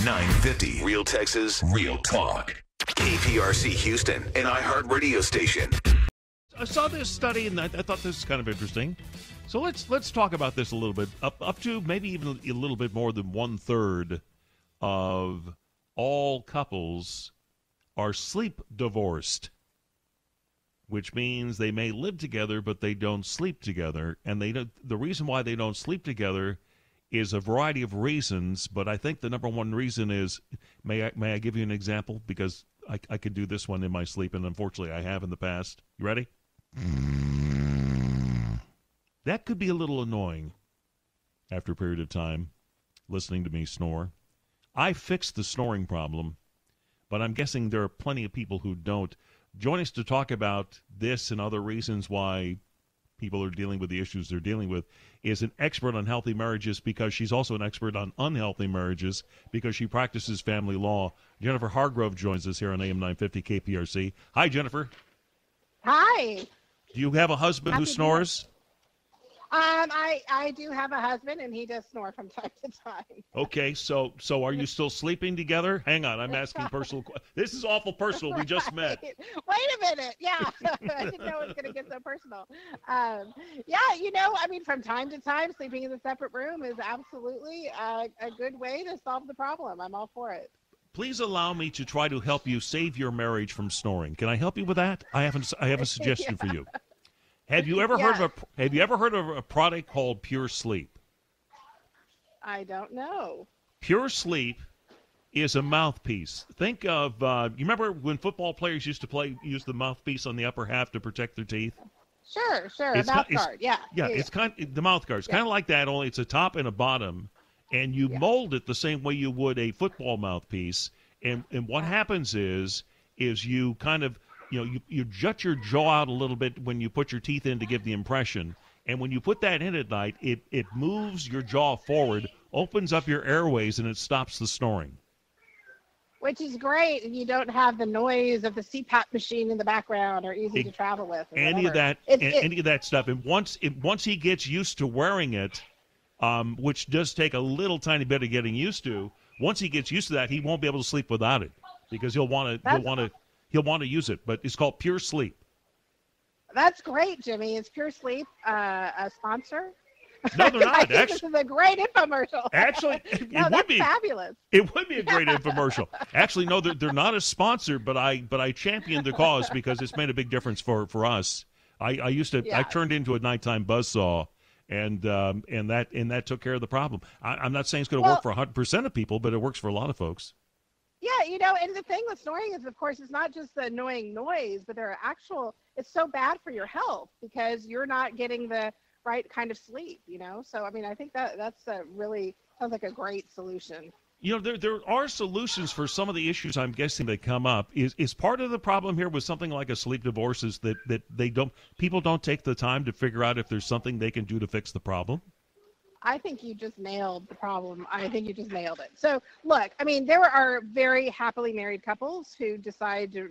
950. Real Texas, Real Talk. KPRC Houston, an iHeart radio station. I saw this study, and I thought this was kind of interesting. So let's talk about this a little bit. Up to maybe even a little bit more than 1/3 of all couples are sleep divorced, which means they may live together, but they don't sleep together. And the reason why they don't sleep together is a variety of reasons, but I think the number one reason is, may I give you an example? Because I could do this one in my sleep, and unfortunately I have in the past. You ready? That could be a little annoying after a period of time, listening to me snore. I fixed the snoring problem, but I'm guessing there are plenty of people who don't. Join us to talk about this and other reasons why people are dealing with the issues they're dealing with is an expert on healthy marriages, because she's also an expert on unhealthy marriages because she practices family law. Jennifer Hargrave joins us here on AM 950 KPRC. Hi, Jennifer. Hi. Do you have a husband who snores? I do have a husband, and he does snore from time to time. Okay, so are you still sleeping together? Hang on, I'm asking personal questions. This is awful personal. We just met. Wait a minute. Yeah, I didn't know it was going to get so personal. From time to time, sleeping in a separate room is absolutely a good way to solve the problem. I'm all for it. Please allow me to try to help you save your marriage from snoring. Can I help you with that? I have a suggestion for you. Have you ever heard of a product called Pure Sleep? I don't know. Pure Sleep is a mouthpiece. Think of you remember when football players used to use the mouthpiece on the upper half to protect their teeth? Sure, a mouth guard. Yeah. It's the mouth guard. It's kind of like that, only it's a top and a bottom, and you mold it the same way you would a football mouthpiece. And what happens is you kind of you jut your jaw out a little bit when you put your teeth in to give the impression. And when you put that in at night, it moves your jaw forward, opens up your airways, and it stops the snoring. Which is great, and you don't have the noise of the CPAP machine in the background, or easy to travel with. Any of that stuff. And once he gets used to wearing it, which does take a little tiny bit of getting used to, once he gets used to that, he won't be able to sleep without it because he'll want to use it. But it's called Pure Sleep. That's great, Jimmy. Is Pure Sleep a sponsor? No, they're not. Actually, this is a great infomercial. Actually, it would be fabulous. It would be a great infomercial. Actually, no, they're not a sponsor, but I champion the cause because it's made a big difference for us. I turned into a nighttime buzzsaw, and that took care of the problem. I'm not saying it's going to work for 100% of people, but it works for a lot of folks. Yeah, and the thing with snoring is, of course, it's not just the annoying noise, but it's so bad for your health because you're not getting the right kind of sleep, So, I think that's really sounds like a great solution. There are solutions for some of the issues I'm guessing that come up. Is part of the problem here with something like a sleep divorce is that people don't take the time to figure out if there's something they can do to fix the problem? I think you just nailed the problem. I think you just nailed it. So, look, there are very happily married couples who decide to,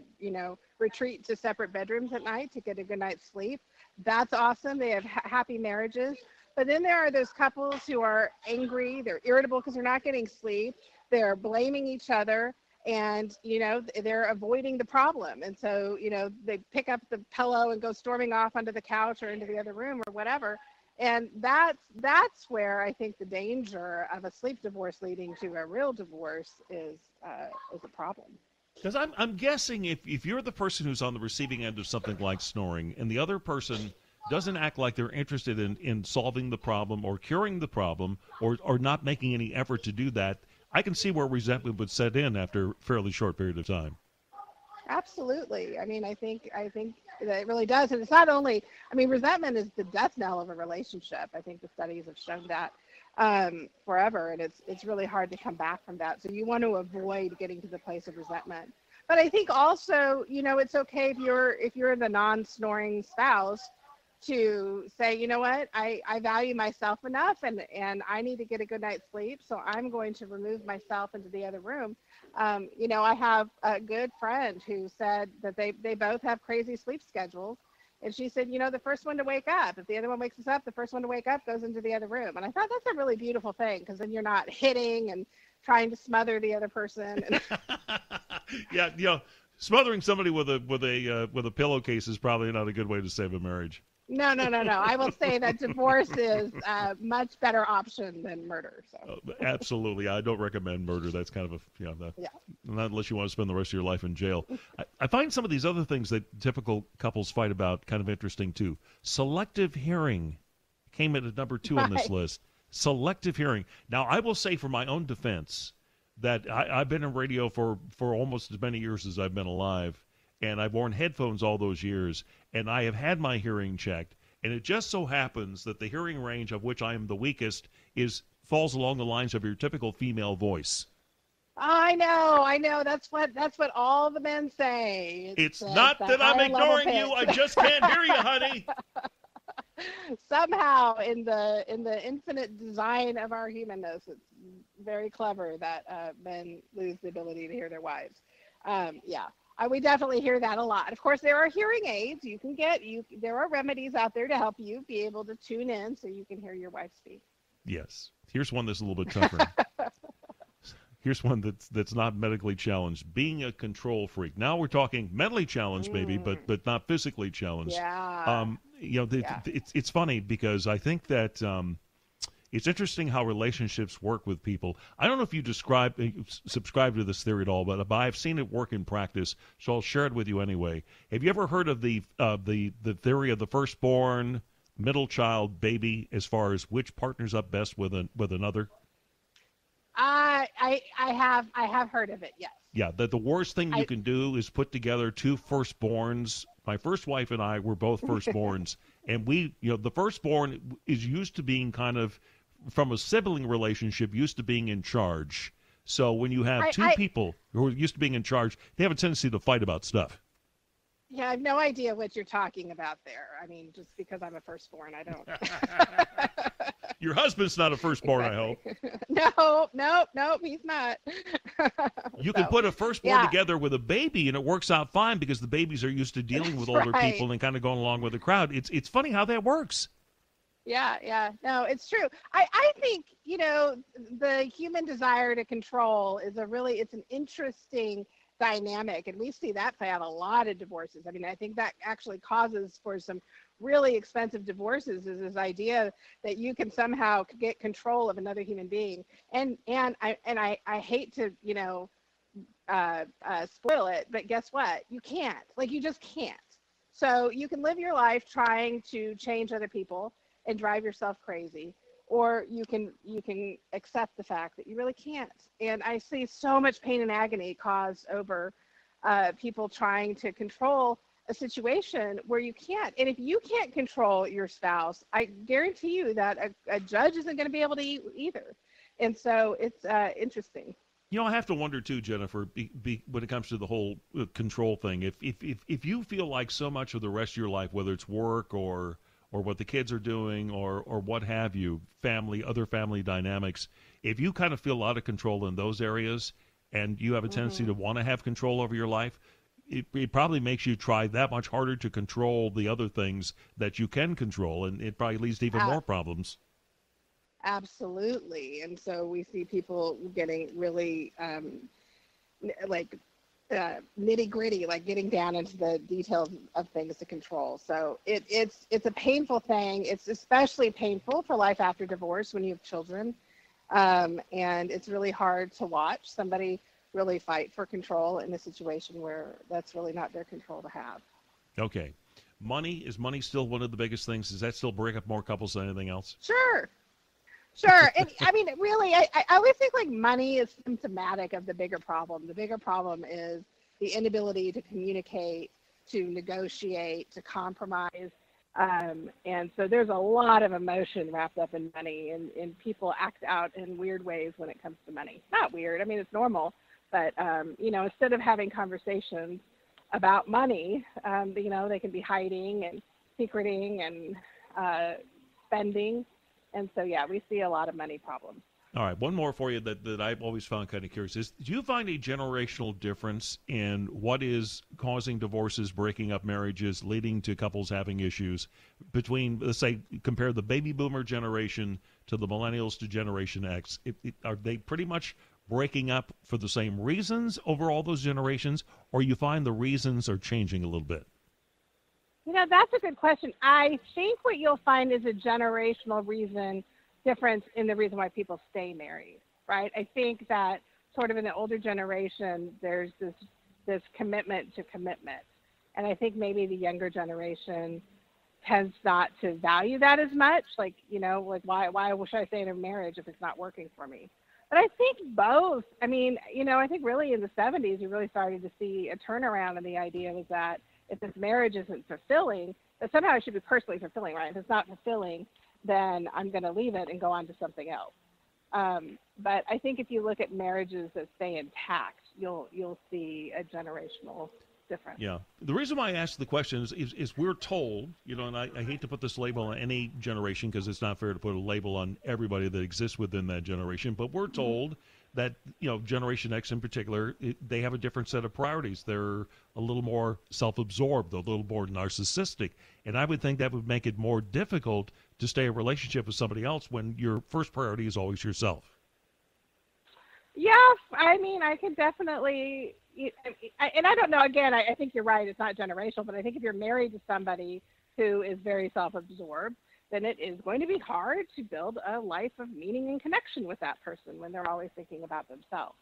retreat to separate bedrooms at night to get a good night's sleep. That's awesome. They have happy marriages. But then there are those couples who are angry. They're irritable because they're not getting sleep. They're blaming each other. And, they're avoiding the problem. And so, they pick up the pillow and go storming off onto the couch or into the other room or whatever. And that's where I think the danger of a sleep divorce leading to a real divorce is a problem. Because I'm guessing if you're the person who's on the receiving end of something like snoring and the other person doesn't act like they're interested in solving the problem or curing the problem or not making any effort to do that, I can see where resentment would set in after a fairly short period of time. Absolutely. I think that it really does. And it's not only, resentment is the death knell of a relationship. I think the studies have shown that forever. And it's really hard to come back from that. So you want to avoid getting to the place of resentment. But I think also, it's okay if you're the non-snoring spouse to say, you know what, I value myself enough and I need to get a good night's sleep. So I'm going to remove myself into the other room. I have a good friend who said that they both have crazy sleep schedules. And she said, the first one to wake up, if the other one wakes us up, the first one to wake up goes into the other room. And I thought that's a really beautiful thing because then you're not hitting and trying to smother the other person. Yeah, smothering somebody with a pillowcase is probably not a good way to save a marriage. No. I will say that divorce is a much better option than murder. So. Absolutely. I don't recommend murder. That's kind of not unless you want to spend the rest of your life in jail. I find some of these other things that typical couples fight about kind of interesting, too. Selective hearing came in at number 2 on this list. Selective hearing. Now, I will say for my own defense that I've been in radio for almost as many years as I've been alive, and I've worn headphones all those years, and I have had my hearing checked, and it just so happens that the hearing range of which I am the weakest falls along the lines of your typical female voice. I know. That's what all the men say. It's not that I'm ignoring you. I just can't hear you, honey. Somehow, in the infinite design of our humanness, it's very clever that men lose the ability to hear their wives. We definitely hear that a lot. Of course, there are hearing aids you can get. There are remedies out there to help you be able to tune in so you can hear your wife speak. Yes. Here's one that's a little bit tougher. Here's one that's not medically challenged. Being a control freak. Now we're talking mentally challenged, maybe, but not physically challenged. Yeah. It's funny because I think that it's interesting how relationships work with people. I don't know if you subscribe to this theory at all, but I've seen it work in practice, so I'll share it with you anyway. Have you ever heard of the theory of the firstborn, middle child, baby, as far as which partners up best with another? I have heard of it. Yes. Yeah, that the worst thing you can do is put together 2 firstborns. My first wife and I were both firstborns, and the firstborn is used to being kind of, from a sibling relationship, used to being in charge. So when you have two people who are used to being in charge, they have a tendency to fight about stuff. Yeah, I have no idea what you're talking about there. I mean, just because I'm a firstborn, I don't. Your husband's not a firstborn, exactly. I hope. No, he's not. You can put a firstborn together with a baby, and it works out fine because the babies are used to dealing with older people and kind of going along with the crowd. It's funny how that works. Yeah. No, it's true. I think, the human desire to control is it's an interesting dynamic, and we see that play out a lot of divorces. I mean, I think that actually causes for some really expensive divorces is this idea that you can somehow get control of another human being. And I hate to, spoil it, but guess what? You can't. You just can't. So you can live your life trying to change other people and drive yourself crazy, or you can accept the fact that you really can't. And I see so much pain and agony caused over people trying to control a situation where you can't. And if you can't control your spouse, I guarantee you that a judge isn't going to be able to either. And so it's interesting. I have to wonder too, Jennifer, when it comes to the whole control thing, if you feel like so much of the rest of your life, whether it's work or what the kids are doing or what have you, other family dynamics, if you kind of feel out of control in those areas and you have a tendency to want to have control over your life, it probably makes you try that much harder to control the other things that you can control, and it probably leads to even more problems. Absolutely. And so we see people getting really nitty gritty, getting down into the details of things to control. So it's a painful thing. It's especially painful for life after divorce when you have children. And it's really hard to watch somebody really fight for control in a situation where that's really not their control to have. Okay. Is money still one of the biggest things? Does that still break up more couples than anything else? Sure. And I mean, really, I always think money is symptomatic of the bigger problem. The bigger problem is the inability to communicate, to negotiate, to compromise. And so there's a lot of emotion wrapped up in money, and people act out in weird ways when it comes to money. Not weird. I mean, it's normal. But, instead of having conversations about money, they can be hiding and secreting and spending. And so, we see a lot of money problems. All right, one more for you that I've always found kind of curious is, do you find a generational difference in what is causing divorces, breaking up marriages, leading to couples having issues between, let's say, compare the baby boomer generation to the millennials to Generation X? Are they pretty much breaking up for the same reasons over all those generations, or you find the reasons are changing a little bit? That's a good question. I think what you'll find is a generational reason difference in the reason why people stay married, right? I think that sort of in the older generation, there's this commitment to commitment. And I think maybe the younger generation tends not to value that as much. Like, why should I stay in a marriage if it's not working for me? But I think both. I mean, I think really in the 70s, we really started to see a turnaround, and the idea was that if this marriage isn't fulfilling, that somehow it should be personally fulfilling, right? If it's not fulfilling, then I'm going to leave it and go on to something else. But I think if you look at marriages that stay intact, you'll see a generational difference. Yeah. The reason why I asked the question is we're told, and I hate to put this label on any generation because it's not fair to put a label on everybody that exists within that generation, but we're told that, Generation X in particular, they have a different set of priorities. They're a little more self-absorbed, a little more narcissistic. And I would think that would make it more difficult to stay in a relationship with somebody else when your first priority is always yourself. Yeah, I mean, I can definitely, and I don't know, again, I think you're right, it's not generational, but I think if you're married to somebody who is very self-absorbed, then it is going to be hard to build a life of meaning and connection with that person when they're always thinking about themselves.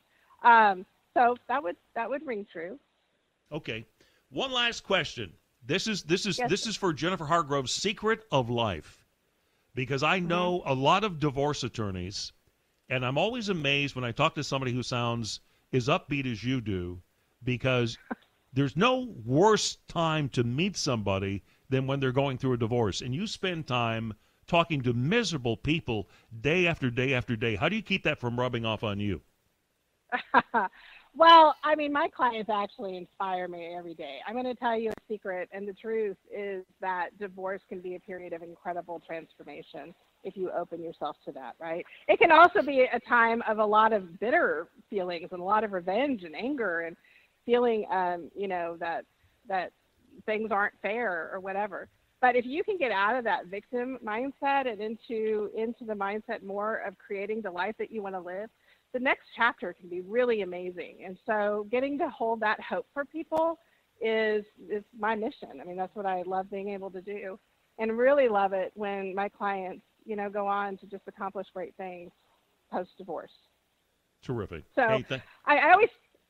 So that would ring true. Okay. One last question. This is Yes. for Jennifer Hargrave's secret of life, because I know a lot of divorce attorneys, and I'm always amazed when I talk to somebody who sounds as upbeat as you do, because there's no worse time to meet somebody than when they're going through a divorce. And you spend time talking to miserable people day after day after day. How do you keep that from rubbing off on you? Well, I mean, my clients actually inspire me every day. I'm going to tell you a secret, and the truth is that divorce can be a period of incredible transformation if you open yourself to that, right? It can also be a time of a lot of bitter feelings and a lot of revenge and anger and feeling, that things aren't fair or whatever. But if you can get out of that victim mindset and into the mindset more of creating the life that you want to live, the next chapter can be really amazing. And so getting to hold that hope for people is my mission. I mean, that's what I love being able to do, and really love it when my clients, go on to just accomplish great things post-divorce. Terrific. So Hey,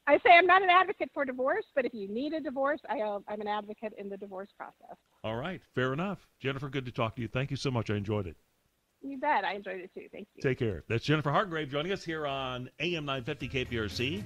I say I'm not an advocate for divorce, but if you need a divorce, I'm an advocate in the divorce process. all right. Fair enough. Jennifer, good to talk to you. Thank you so much. I enjoyed it. You bet. I enjoyed it too. Thank you. Take care. That's Jennifer Hargrave joining us here on AM 950 KPRC.